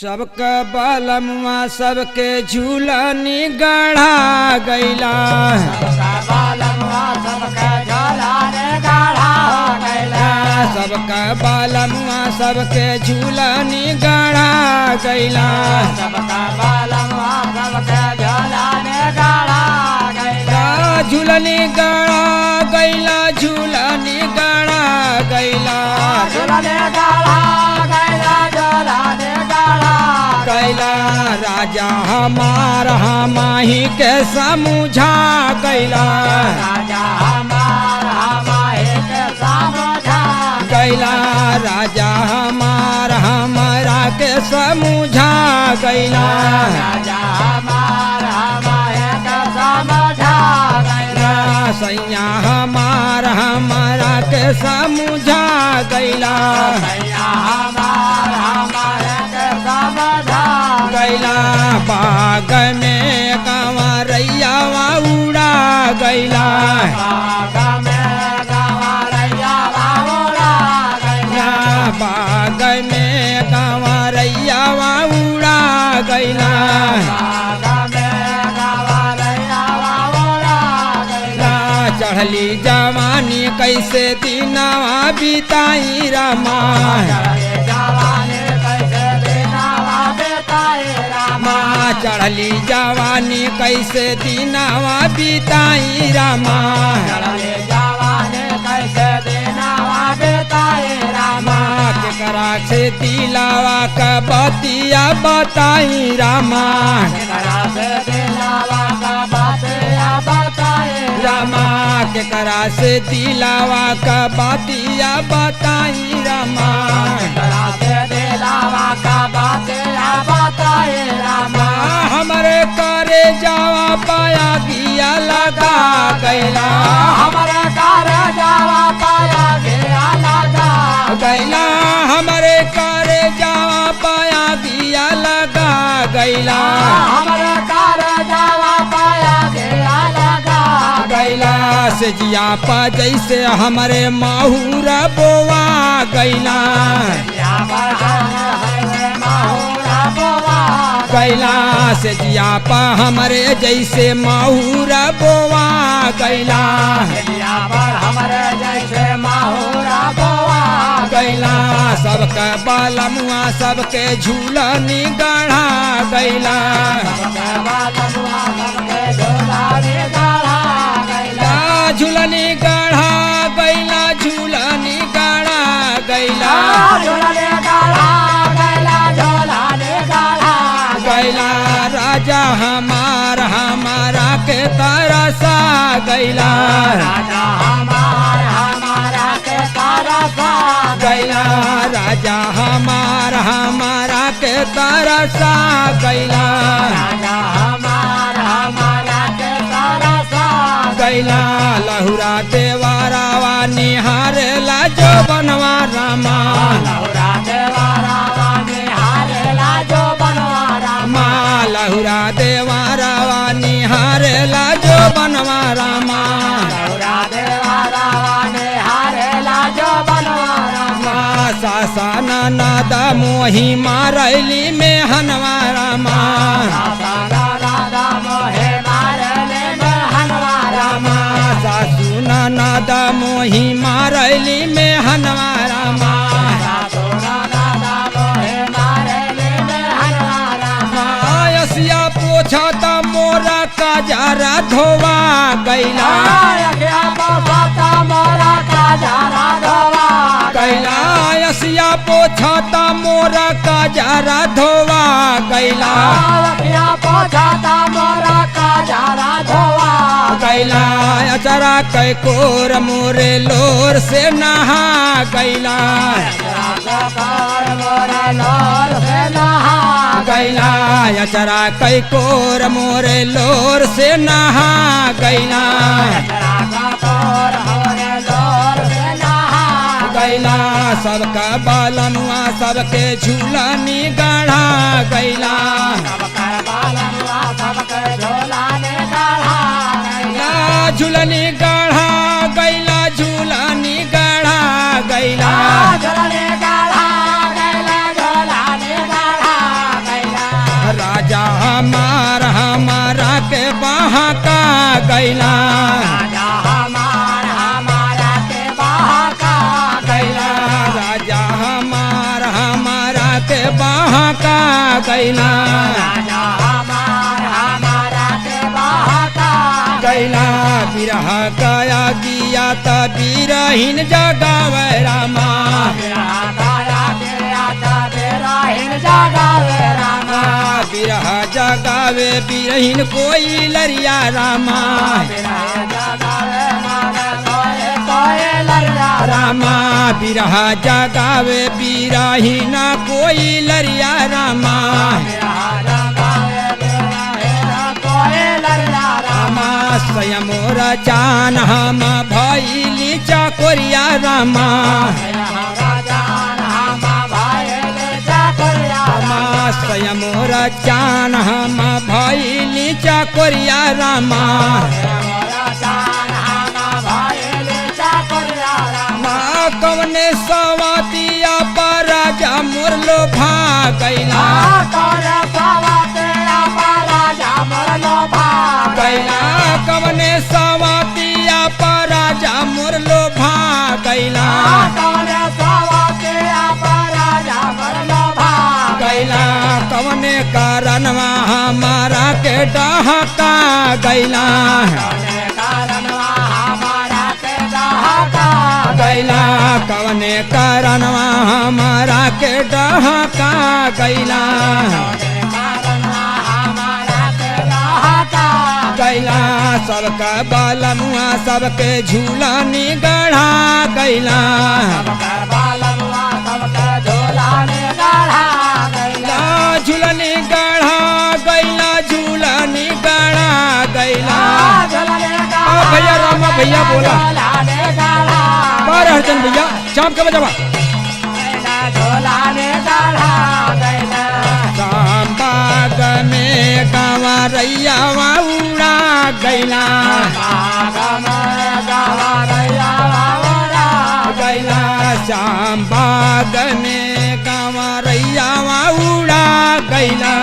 सबका बालमुआ सबके झूलनी गढ़ा गैला। सबका बालमुआ सबके झूलनी गढ़ा गैला। सबका बालमुआ सबके झूलनी गढ़ा गैला। सबका बालमुआ सबके झूलनी गढ़ा गैला। झूलनी गढ़ा गैला। झूलनी गढ़ा गैला। झूलनी गढ़ा गैला। झूलनी गढ़ा गैला। राजा हमार हमाही के समझा गैला। राजा हमार हमारे के समझा गैला। राजा हमार हमारा के समझा गैला। राजा हमार हमारे के समझा गैला। सैया हमार हमारा के समझा गैला। सैया हमार हमारे के समझा गैला। बाग में कंवरैया उड़ा गैला। बाग में कंवरैया उड़ा गैला। बाग में कंवरैया उड़ा गैला। बाग में कंवरैया उड़ा गैला। चढ़ली जवानी कैसे दिनवा बिताई रामा। जवानी कैसे दिनवा बिताई रामा। चढ़ली जवानी कैसे दिनवा बिताई रामा। चढ़ली जवानी कैसे दिनवा बिताई रामा। केकरा से दिलावा का बतिया बताई रामा। केकरा से दिलावा का बतिया बताई रामा केकरा से दिलावा का बतिया बताई रामा। केकरा से दिलावा का बतिया बताई रामा। हमरे करे जावा पाया गिया लगा गैला। हमारे घर जावा पाया गया लगा गैला। हमरे करे जावा पाया गिया लगा गैला। हमारे घर जावा पाया गया लगा गैला। से जिया पा जैसे हमरे माहूरा बोवा गैला। गैला। से जिया पा हमरे जैसे माहूरा बोवा गैला। हमारे जैसे माहौरा बोआ गैला। सबके बालमुआ सबके झूलनी गढ़ा गैला। झूलनी गढ़ा गैला। झूलनी गढ़ा गैला। गैला। राजा हमार हमारा के तरसा गैला। गैला। राजा हमार हमारा के तरसा गैला। गैला। लहुरा देवारावा निहारेला जो बनवा रामा। लहुरा देवारावा निहारेला जो बनवा रामा। सासा नादा मोही मारैली में हनवा रामा। सासू नादा मोही मारैली में हनवा रामा। यसिया पोछता मोरा का जारा धोवा गैला। गैला। यसिया पोछता मोरा का जारा धोवा गैला। गैला। अचरा कैकोर मोरे लोर से नहा गैला। गैला। अचरा कैकोर मोरे लोर से नहा गैला। गैला। सबका बालमुआ सबके झूलनी गढ़ा गैला। झूलनी गढ़ा गैला। झूलनी गढ़ा गैला। डहाका गैला राजा हमारा के बहाका गैला बिरह गया गिया त बिरहीन जगावे रामा बिरह जगावे बिरहीन कोई लरिया रामा रामा बिरह जगावे बिरहीन कोई लरिया रामा रामा स्वयं चान हम भैली चकोरिया रामा स्वयं चान हम भैली चकोरिया रामा कवने सवातिया पर राजा मुरलो भागैला गैला कवने सवातिया पर राजा मुरलो भागैला गैला कवने कारणवा हमारा के डहाका गैला गैला कवने कारणवा हमारा के डहाका गैला गैला सबका बालमुआ सबके झूलानी गढ़ा गैला झूलनी गढ़ा गैला झूलनी गढ़ा गैला भैया रामा भैया बोला बारह हरचंद भैया शाम के बजावा शाम बाग में गावा रैया उड़ा गैला गैला शाम बाग में गावा रैया उड़ा गैला